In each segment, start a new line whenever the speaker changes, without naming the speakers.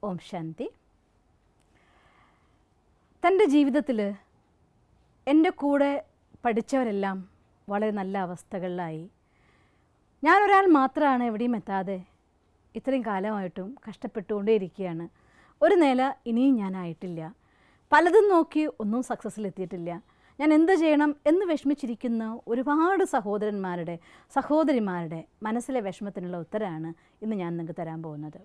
ഓം ശാന്തി. തൻ്റെ ജീവിതത്തിൽ എൻ്റെ കൂടെ പഠിച്ചവരെല്ലാം വളരെ നല്ല അവസ്ഥകളിലായി. ഞാനൊരാൾ മാത്രമാണ് എവിടെയും എത്താതെ ഇത്രയും കാലമായിട്ടും കഷ്ടപ്പെട്ടുകൊണ്ടേയിരിക്കുകയാണ്. ഒരു നില ഇനിയും ഞാനായിട്ടില്ല. പലതും നോക്കി ഒന്നും സക്സസ്സിലെത്തിയിട്ടില്ല. ഞാൻ എന്ത് ചെയ്യണം എന്ന് വിഷമിച്ചിരിക്കുന്ന ഒരുപാട് സഹോദരിമാരുടെ മനസ്സിലെ വിഷമത്തിനുള്ള ഉത്തരമാണ് ഇന്ന് ഞാൻ നിങ്ങൾക്ക് തരാൻ പോകുന്നത്.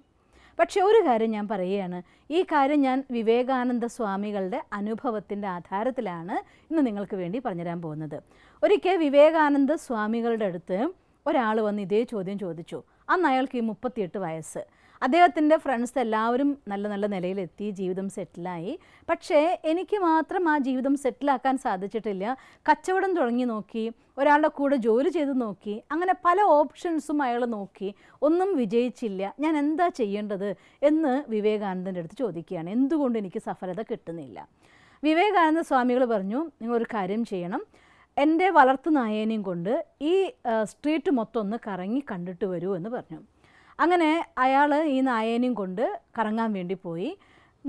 പക്ഷേ ഒരു കാര്യം ഞാൻ പറയുകയാണ്, ഈ കാര്യം ഞാൻ വിവേകാനന്ദ സ്വാമികളുടെ അനുഭവത്തിൻ്റെ ആധാരത്തിലാണ് ഇന്ന് നിങ്ങൾക്ക് വേണ്ടി പറഞ്ഞുതരാൻ പോകുന്നത്. ഒരിക്കൽ വിവേകാനന്ദ സ്വാമികളുടെ അടുത്ത് ഒരാൾ വന്ന് ഇതേ ചോദ്യം ചോദിച്ചു. അന്ന് അയാൾക്ക് 38 വയസ്സ്. അദ്ദേഹത്തിൻ്റെ ഫ്രണ്ട്സ് എല്ലാവരും നല്ല നല്ല നിലയിലെത്തി, ജീവിതം സെറ്റിലായി. പക്ഷേ എനിക്ക് മാത്രം ആ ജീവിതം സെറ്റിലാക്കാൻ സാധിച്ചിട്ടില്ല. കച്ചവടം തുടങ്ങി നോക്കി, ഒരാളുടെ കൂടെ ജോലി ചെയ്ത് നോക്കി, അങ്ങനെ പല ഓപ്ഷൻസും അയാൾ നോക്കി, ഒന്നും വിജയിച്ചില്ല. ഞാൻ എന്താ ചെയ്യേണ്ടത് എന്ന് വിവേകാനന്ദൻ്റെ അടുത്ത് ചോദിക്കുകയാണ്. എന്തുകൊണ്ട് എനിക്ക് സഫലത കിട്ടുന്നില്ല? വിവേകാനന്ദ സ്വാമികൾ പറഞ്ഞു, നിങ്ങളൊരു കാര്യം ചെയ്യണം. എൻ്റെ വളർത്തു നായേനെയും കൊണ്ട് ഈ സ്ട്രീറ്റ് മൊത്തം ഒന്ന് കറങ്ങി കണ്ടിട്ട് വരൂ എന്ന് പറഞ്ഞു. അങ്ങനെ അയാൾ ഈ നായേനെയും കൊണ്ട് കറങ്ങാൻ വേണ്ടി പോയി.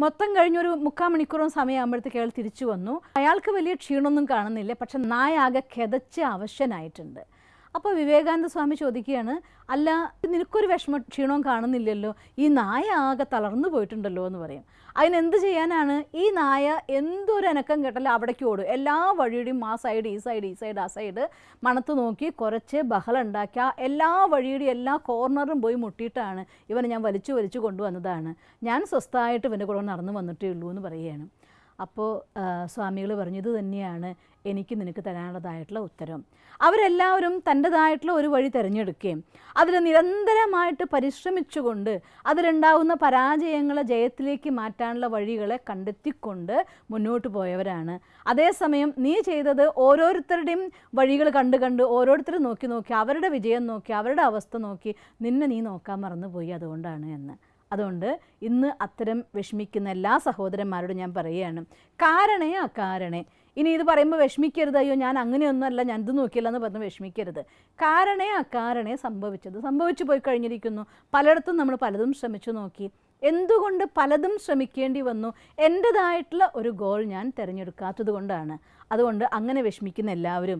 മൊത്തം കഴിഞ്ഞൊരു 3/4 മണിക്കൂറും സമയമാകുമ്പോഴത്തേക്ക് അയാൾ തിരിച്ചു വന്നു. അയാൾക്ക് വലിയ ക്ഷീണമൊന്നും കാണുന്നില്ല, പക്ഷെ നായ ആകെ കിതച്ച് അവശനായിട്ടുണ്ട്. അപ്പോൾ വിവേകാനന്ദ സ്വാമി ചോദിക്കുകയാണ്, അല്ല നിനക്കൊരു ക്ഷീണവും കാണുന്നില്ലല്ലോ, ഈ നായ ആകെ തളർന്നു പോയിട്ടുണ്ടല്ലോ എന്ന് പറയും. അതിനെന്ത് ചെയ്യാനാണ്? ഈ നായ എന്തൊരു അനക്കം കേട്ടാലും അവിടേക്ക് ഓടും. എല്ലാ വഴിയുടെയും ആ സൈഡ് ഈ സൈഡ് ആ സൈഡ് മണത്ത് നോക്കി കുറച്ച് ബഹളം ഉണ്ടാക്കുക. എല്ലാ വഴിയുടെയും എല്ലാ കോർണറും പോയി മുട്ടിയിട്ടാണ് ഇവനെ ഞാൻ വലിച്ചു കൊണ്ടുവന്നതാണ്. ഞാൻ സ്വസ്ഥമായിട്ട് ഇവൻ്റെ കൂടെ നടന്നു വന്നിട്ടേ ഉള്ളൂ എന്ന് പറയുകയാണ്. അപ്പോൾ സ്വാമികൾ പറഞ്ഞു, ഇത് തന്നെയാണ് എനിക്ക് നിനക്ക് തരാനുള്ളതായിട്ടുള്ള ഉത്തരം. അവരെല്ലാവരും തൻ്റെതായിട്ടുള്ള ഒരു വഴി തിരഞ്ഞെടുക്കുകയും അതിൽ നിരന്തരമായിട്ട് പരിശ്രമിച്ചുകൊണ്ട് അതിലുണ്ടാകുന്ന പരാജയങ്ങളെ ജയത്തിലേക്ക് മാറ്റാനുള്ള വഴികളെ കണ്ടെത്തിക്കൊണ്ട് മുന്നോട്ട് പോയവരാണ്. അതേസമയം നീ ചെയ്തത് ഓരോരുത്തരുടെയും വഴികൾ കണ്ട് ഓരോരുത്തരും നോക്കി അവരുടെ വിജയം നോക്കി അവരുടെ അവസ്ഥ നോക്കി നിന്നെ നീ നോക്കാൻ മറന്നുപോയി, അതുകൊണ്ടാണ് എന്ന്. അതുകൊണ്ട് ഇന്ന് അത്തരം വിഷമിക്കുന്ന എല്ലാ സഹോദരന്മാരോടും ഞാൻ പറയുകയാണ്, കാരണേ അകാരണേ. ഇനി ഇത് പറയുമ്പോൾ വിഷമിക്കരുത്, അയ്യോ ഞാൻ അങ്ങനെയൊന്നുമല്ല, ഞാൻ ഇത് നോക്കിയില്ല എന്ന് പറഞ്ഞ് വിഷമിക്കരുത്. കാരണേ അകാരണേ സംഭവിച്ചു പോയി കഴിഞ്ഞിരിക്കുന്നു. പലയിടത്തും നമ്മൾ പലതും ശ്രമിച്ചു നോക്കി. എന്തുകൊണ്ട് പലതും ശ്രമിക്കേണ്ടി വന്നു? എൻ്റേതായിട്ടുള്ള ഒരു ഗോൾ ഞാൻ തിരഞ്ഞെടുക്കാത്തത് കൊണ്ടാണ്. അതുകൊണ്ട് അങ്ങനെ വിഷമിക്കുന്ന എല്ലാവരും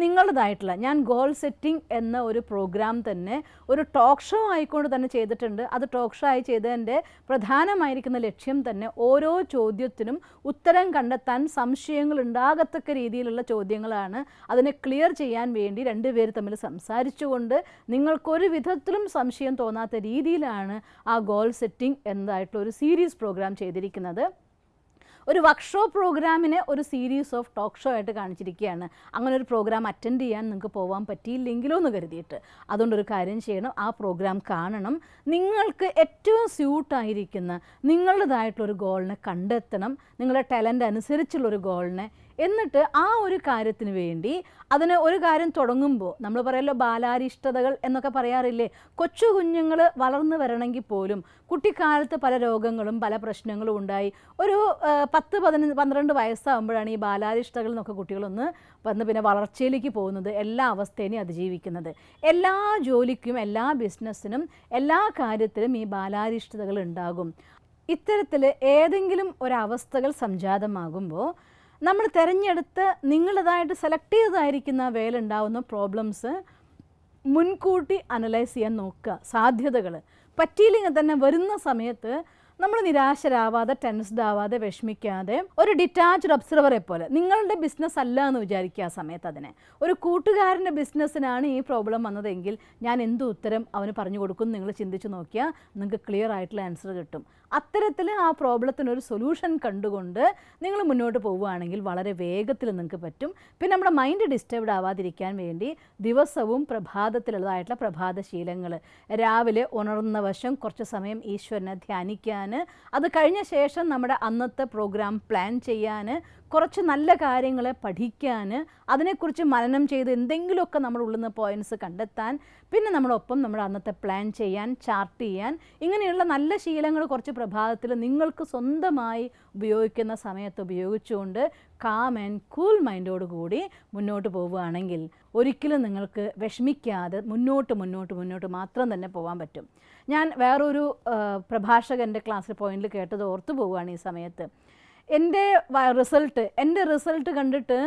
നിങ്ങളുടേതായിട്ടുള്ള, ഞാൻ ഗോൾ സെറ്റിംഗ് എന്ന ഒരു പ്രോഗ്രാം തന്നെ ഒരു ടോക്ക് ഷോ ആയിക്കൊണ്ട് തന്നെ ചെയ്തിട്ടുണ്ട്. അത് ടോക്ക് ഷോ ആയി ചെയ്തതിൻ്റെ പ്രധാനമായിരിക്കുന്ന ലക്ഷ്യം തന്നെ ഓരോ ചോദ്യത്തിനും ഉത്തരം കണ്ടെത്താൻ സംശയങ്ങൾ ഉണ്ടാകത്തക്ക രീതിയിലുള്ള ചോദ്യങ്ങളാണ്. അതിനെ ക്ലിയർ ചെയ്യാൻ വേണ്ടി 2 പേര് തമ്മിൽ സംസാരിച്ചുകൊണ്ട് നിങ്ങൾക്കൊരു വിധത്തിലും സംശയം തോന്നാത്ത രീതിയിലാണ് ആ ഗോൾ സെറ്റിംഗ് എന്നതായിട്ടുള്ള ഒരു സീരീസ് പ്രോഗ്രാം ചെയ്തിരിക്കുന്നത്. ഒരു വർക്ക്ഷോപ്പ് പ്രോഗ്രാമിനെ ഒരു സീരീസ് ഓഫ് ടോക്ക് ഷോ ആയിട്ട് കാണിച്ചിരിക്കുകയാണ്. അങ്ങനെ ഒരു പ്രോഗ്രാം അറ്റൻഡ് ചെയ്യാൻ നിങ്ങൾക്ക് പോകാൻ പറ്റിയില്ലെങ്കിലോ എന്ന് കരുതിയിട്ട്. അതുകൊണ്ടൊരു കാര്യം ചെയ്യണം, ആ പ്രോഗ്രാം കാണണം. നിങ്ങൾക്ക് ഏറ്റവും സ്യൂട്ടായിരിക്കുന്ന നിങ്ങളുടേതായിട്ടുള്ളൊരു ഗോളിനെ കണ്ടെത്തണം, നിങ്ങളുടെ ടാലൻ്റ് അനുസരിച്ചുള്ളൊരു ഗോളിനെ. എന്നിട്ട് ആ ഒരു കാര്യത്തിന് വേണ്ടി അതിന് ഒരു കാര്യം തുടങ്ങുമ്പോൾ നമ്മൾ പറയല്ലോ ബാലാരിഷ്ടതകൾ എന്നൊക്കെ പറയാറില്ലേ. കൊച്ചു കുഞ്ഞുങ്ങൾ വളർന്നു വരണമെങ്കിൽ പോലും കുട്ടിക്കാലത്ത് പല രോഗങ്ങളും പല പ്രശ്നങ്ങളും ഉണ്ടായി ഒരു 10-12 വയസ്സാകുമ്പോഴാണ് ഈ ബാലാരിഷ്ടതകൾ എന്നൊക്കെ കുട്ടികളൊന്ന് വന്ന് പിന്നെ വളർച്ചയിലേക്ക് പോകുന്നത്, എല്ലാ അവസ്ഥേനെയും അതിജീവിക്കുന്നത്. എല്ലാ ജോലിക്കും എല്ലാ ബിസിനസ്സിനും എല്ലാ കാര്യത്തിലും ഈ ബാലാരിഷ്ടതകൾ ഉണ്ടാകും. ഇത്തരത്തിൽ ഏതെങ്കിലും ഒരവസ്ഥകൾ സംജാതമാകുമ്പോൾ നമ്മൾ തിരഞ്ഞെടുത്ത് നിങ്ങളുടേതായിട്ട് സെലക്ട് ചെയ്തതായിരിക്കുന്ന വേലുണ്ടാവുന്ന പ്രോബ്ലംസ് മുൻകൂട്ടി അനലൈസ് ചെയ്യാൻ നോക്കുക. സാധ്യതകൾ പറ്റിയില്ലെങ്കിൽ തന്നെ വരുന്ന സമയത്ത് നമ്മൾ നിരാശരാവാതെ ടെൻസ്ഡ് ആവാതെ വിഷമിക്കാതെ ഒരു ഡിറ്റാച്ച്ഡ് ഒബ്സർവറെ പോലെ, നിങ്ങളുടെ ബിസിനസ് അല്ല എന്ന് വിചാരിക്കുക. ആ സമയത്ത് അതിനെ ഒരു കൂട്ടുകാരൻ്റെ ബിസിനസ്സിനാണ് ഈ പ്രോബ്ലം വന്നതെങ്കിൽ ഞാൻ എന്ത് ഉത്തരം അവന് പറഞ്ഞു കൊടുക്കും നിങ്ങൾ ചിന്തിച്ച് നോക്കിയാൽ നിങ്ങൾക്ക് ക്ലിയർ ആയിട്ടുള്ള ആൻസർ കിട്ടും. അത്തരത്തിൽ ആ പ്രോബ്ലത്തിനൊരു സൊല്യൂഷൻ കണ്ടുകൊണ്ട് നിങ്ങൾ മുന്നോട്ട് പോവുകയാണെങ്കിൽ വളരെ വേഗത്തിൽ നിങ്ങൾക്ക് പറ്റും. പിന്നെ നമ്മുടെ മൈൻഡ് ഡിസ്റ്റർബ്ഡ് ആവാതിരിക്കാൻ വേണ്ടി ദിവസവും പ്രഭാതത്തിലുള്ളതായിട്ടുള്ള പ്രഭാതശീലങ്ങൾ, രാവിലെ ഉണർന്ന വശം കുറച്ച് സമയം ഈശ്വരനെ ധ്യാനിക്കാൻ, അത് കഴിഞ്ഞ ശേഷം നമ്മുടെ അന്നത്തെ പ്രോഗ്രാം പ്ലാൻ ചെയ്യാൻ, കുറച്ച് നല്ല കാര്യങ്ങളെ പഠിക്കാൻ, അതിനെക്കുറിച്ച് മനനം ചെയ്ത് എന്തെങ്കിലുമൊക്കെ നമ്മുടെ ഉള്ളിൽ നിന്ന് പോയിൻറ്റ്സ് കണ്ടെത്താൻ, പിന്നെ നമ്മളൊപ്പം നമ്മുടെ അന്നത്തെ പ്ലാൻ ചെയ്യാൻ, ചാർട്ട് ചെയ്യാൻ, ഇങ്ങനെയുള്ള നല്ല ശീലങ്ങൾ കുറച്ച് പ്രഭാതത്തിൽ നിങ്ങൾക്ക് സ്വന്തമായി ഉപയോഗിക്കുന്ന സമയത്ത് ഉപയോഗിച്ചുകൊണ്ട് കാം ആൻഡ് കൂൾ മൈൻഡോടുകൂടി മുന്നോട്ട് പോവുകയാണെങ്കിൽ ഒരിക്കലും നിങ്ങൾക്ക് വിഷമിക്കാതെ മുന്നോട്ട് മാത്രം തന്നെ പോകാൻ പറ്റും. ഞാൻ വേറൊരു പ്രഭാഷകൻ്റെ ക്ലാസ്സിൽ പോയിന്റിൽ കേട്ടത് ഓർത്തു പോവുകയാണ് ഈ സമയത്ത്. എൻ്റെ റിസൾട്ട് കണ്ടിട്ട്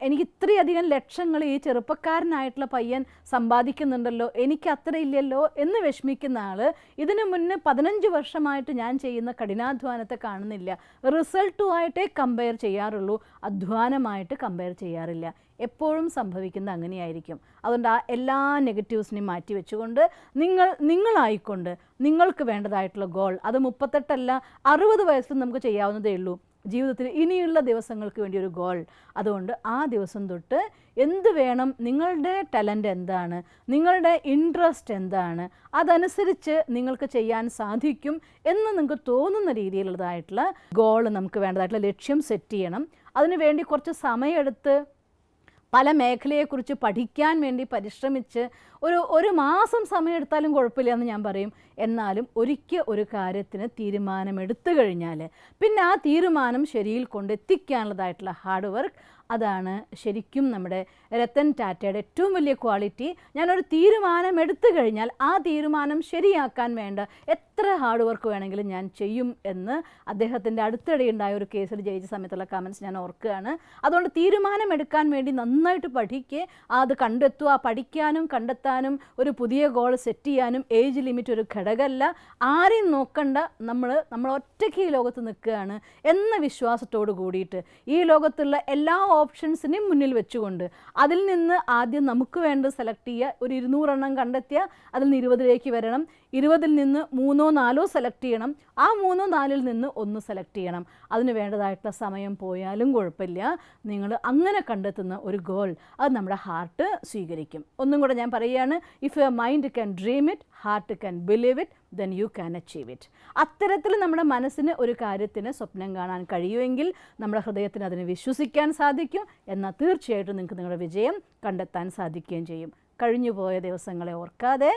എനിക്ക് ഇത്രയധികം ലക്ഷങ്ങൾ ഈ ചെറുപ്പക്കാരനായിട്ടുള്ള പയ്യൻ സമ്പാദിക്കുന്നുണ്ടല്ലോ, എനിക്ക് അത്ര ഇല്ലല്ലോ എന്ന് വിഷമിക്കുന്ന ആൾ ഇതിനു മുന്നേ 15 വർഷമായിട്ട് ഞാൻ ചെയ്യുന്ന കഠിനാധ്വാനത്തെ കാണുന്നില്ല. റിസൾട്ടുമായിട്ടേ കമ്പയർ ചെയ്യാറുള്ളൂ, അധ്വാനമായിട്ട് കമ്പയർ ചെയ്യാറില്ല. എപ്പോഴും സംഭവിക്കുന്നത് അങ്ങനെയായിരിക്കും. അതുകൊണ്ട് ആ എല്ലാ നെഗറ്റീവ്സിനെയും മാറ്റി വെച്ചുകൊണ്ട് നിങ്ങളായിക്കൊണ്ട് നിങ്ങൾക്ക് വേണ്ടതായിട്ടുള്ള ഗോൾ, അത് 38 അല്ല 60 വയസ്സിൽ നമുക്ക് ചെയ്യാവുന്നതേ ഉള്ളൂ. ജീവിതത്തിൽ ഇനിയുള്ള ദിവസങ്ങൾക്ക് വേണ്ടി ഒരു ഗോൾ. അതുകൊണ്ട് ആ ദിവസം തൊട്ട് എന്ത് വേണം, നിങ്ങളുടെ ടാലൻ്റ് എന്താണ്, നിങ്ങളുടെ ഇൻട്രസ്റ്റ് എന്താണ്, അതനുസരിച്ച് നിങ്ങൾക്ക് ചെയ്യാൻ സാധിക്കും എന്ന് നിങ്ങൾക്ക് തോന്നുന്ന രീതിയിലുള്ളതായിട്ടുള്ള ഗോൾ, നമുക്ക് വേണ്ടതായിട്ടുള്ള ലക്ഷ്യം സെറ്റ് ചെയ്യണം. അതിനുവേണ്ടി കുറച്ച് സമയമെടുത്ത് പല മേഖലയെക്കുറിച്ച് പഠിക്കാൻ വേണ്ടി പരിശ്രമിച്ച് ഒരു മാസം സമയമെടുത്താലും കുഴപ്പമില്ല എന്ന് ഞാൻ പറയും. എന്നാലും ഒരിക്കൽ ഒരു കാര്യത്തിന് തീരുമാനമെടുത്തു കഴിഞ്ഞാൽ പിന്നെ ആ തീരുമാനം ശരിയിൽ കൊണ്ടെത്തിക്കാനുള്ളതായിട്ടുള്ള ഹാർഡ് വർക്ക്, അതാണ് ശരിക്കും നമ്മുടെ രത്തൻ ടാറ്റയുടെ ഏറ്റവും വലിയ ക്വാളിറ്റി. ഞാനൊരു തീരുമാനം എടുത്തു കഴിഞ്ഞാൽ ആ തീരുമാനം ശരിയാക്കാൻ വേണ്ട എത്ര ഹാർഡ് വർക്ക് വേണമെങ്കിലും ഞാൻ ചെയ്യും എന്ന് അദ്ദേഹത്തിൻ്റെ അടുത്തിടെ ഉണ്ടായ ഒരു കേസിൽ ജയിച്ച സമയത്തുള്ള കമൻസ് ഞാൻ ഓർക്കുകയാണ്. അതുകൊണ്ട് തീരുമാനം എടുക്കാൻ വേണ്ടി നന്നായിട്ട് പഠിക്കുക, അത് കണ്ടെത്തുക. പഠിക്കാനും കണ്ടെത്താനും ഒരു പുതിയ ഗോൾ സെറ്റ് ചെയ്യാനും ഏജ് ലിമിറ്റ് ഒരു ഘടകമല്ല. ആരെയും നോക്കണ്ട, നമ്മൾ ഒറ്റയ്ക്ക് ഈ ലോകത്ത് നിൽക്കുകയാണ് എന്ന വിശ്വാസത്തോട് കൂടിയിട്ട് ഈ ലോകത്തുള്ള എല്ലാ ഓപ്ഷൻസിനെയും മുന്നിൽ വെച്ചുകൊണ്ട് അതിൽ നിന്ന് ആദ്യം നമുക്ക് വേണ്ടത് സെലക്ട് ചെയ്യുക. ഒരു 200 എണ്ണം കണ്ടെത്തിയാൽ അതിൽ നിന്ന് 20ലേക്ക് വരണം. 20ൽ നിന്ന് 3ഓ 4ഓ സെലക്ട് ചെയ്യണം. ആ 3ഓ 4ൽ നിന്ന് 1 സെലക്ട് ചെയ്യണം. അതിന് വേണ്ടതായിട്ടുള്ള സമയം പോയാലും കുഴപ്പമില്ല. നിങ്ങൾ അങ്ങനെ കണ്ടെത്തുന്ന ഒരു ഗോൾ, അത് നമ്മുടെ ഹാർട്ട് സ്വീകരിക്കും. ഒന്നും കൂടെ ഞാൻ പറയുകയാണ്, if your mind can dream it, heart can believe it, then you can achieve it. അത്തരത്തിൽ നമ്മുടെ മനസ്സിന് ഒരു കാര്യത്തിന് സ്വപ്നം കാണാൻ കഴിയുമെങ്കിൽ നമ്മുടെ ഹൃദയത്തിന് അതിനെ വിശ്വസിക്കാൻ സാധിക്കും. എന്നാൽ തീർച്ചയായിട്ടും നിങ്ങൾക്ക് നിങ്ങളുടെ വിജയം കണ്ടെത്താൻ സാധിക്കുകയും ചെയ്യും. കഴിഞ്ഞുപോയ ദിവസങ്ങളെ ഓർക്കാതെ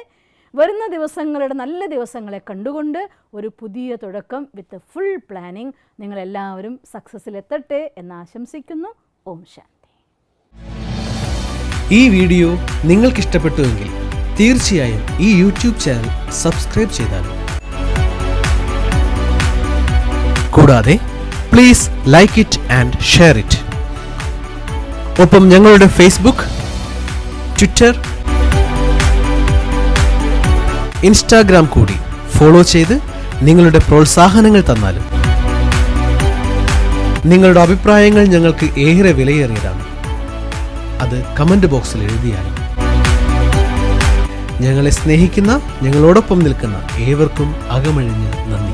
വരുന്ന ദിവസങ്ങളുടെ നല്ല ദിവസങ്ങളെ കണ്ടുകൊണ്ട് ഒരു പുതിയ തുടക്കം വിത്ത് ഫുൾ പ്ലാനിങ് നിങ്ങളെല്ലാവരും സക്സസ്സിലെത്തട്ടെ എന്ന് ആശംസിക്കുന്നു. ഓം ശാന്തി.
ഈ വീഡിയോ നിങ്ങൾക്ക് ഇഷ്ടപ്പെട്ടുവെങ്കിൽ തീർച്ചയായും ഈ യൂട്യൂബ് ചാനൽ സബ്സ്ക്രൈബ് ചെയ്താലും, കൂടാതെ please like it and share it. ഒപ്പം ഞങ്ങളുടെ ഫേസ്ബുക്ക്, ട്വിറ്റർ, ഇൻസ്റ്റാഗ്രാം കൂടി ഫോളോ ചെയ്ത് നിങ്ങളുടെ പ്രോത്സാഹനങ്ങൾ തന്നാലും. നിങ്ങളുടെ അഭിപ്രായങ്ങൾ ഞങ്ങൾക്ക് ഏറെ വിലയേറിയതാണ്. അത് കമന്റ് ബോക്സിൽ എഴുതിയാലും. ഞങ്ങളെ സ്നേഹിക്കുന്ന, ഞങ്ങളോടൊപ്പം നിൽക്കുന്ന ഏവർക്കും അകമഴിഞ്ഞ് നന്ദി.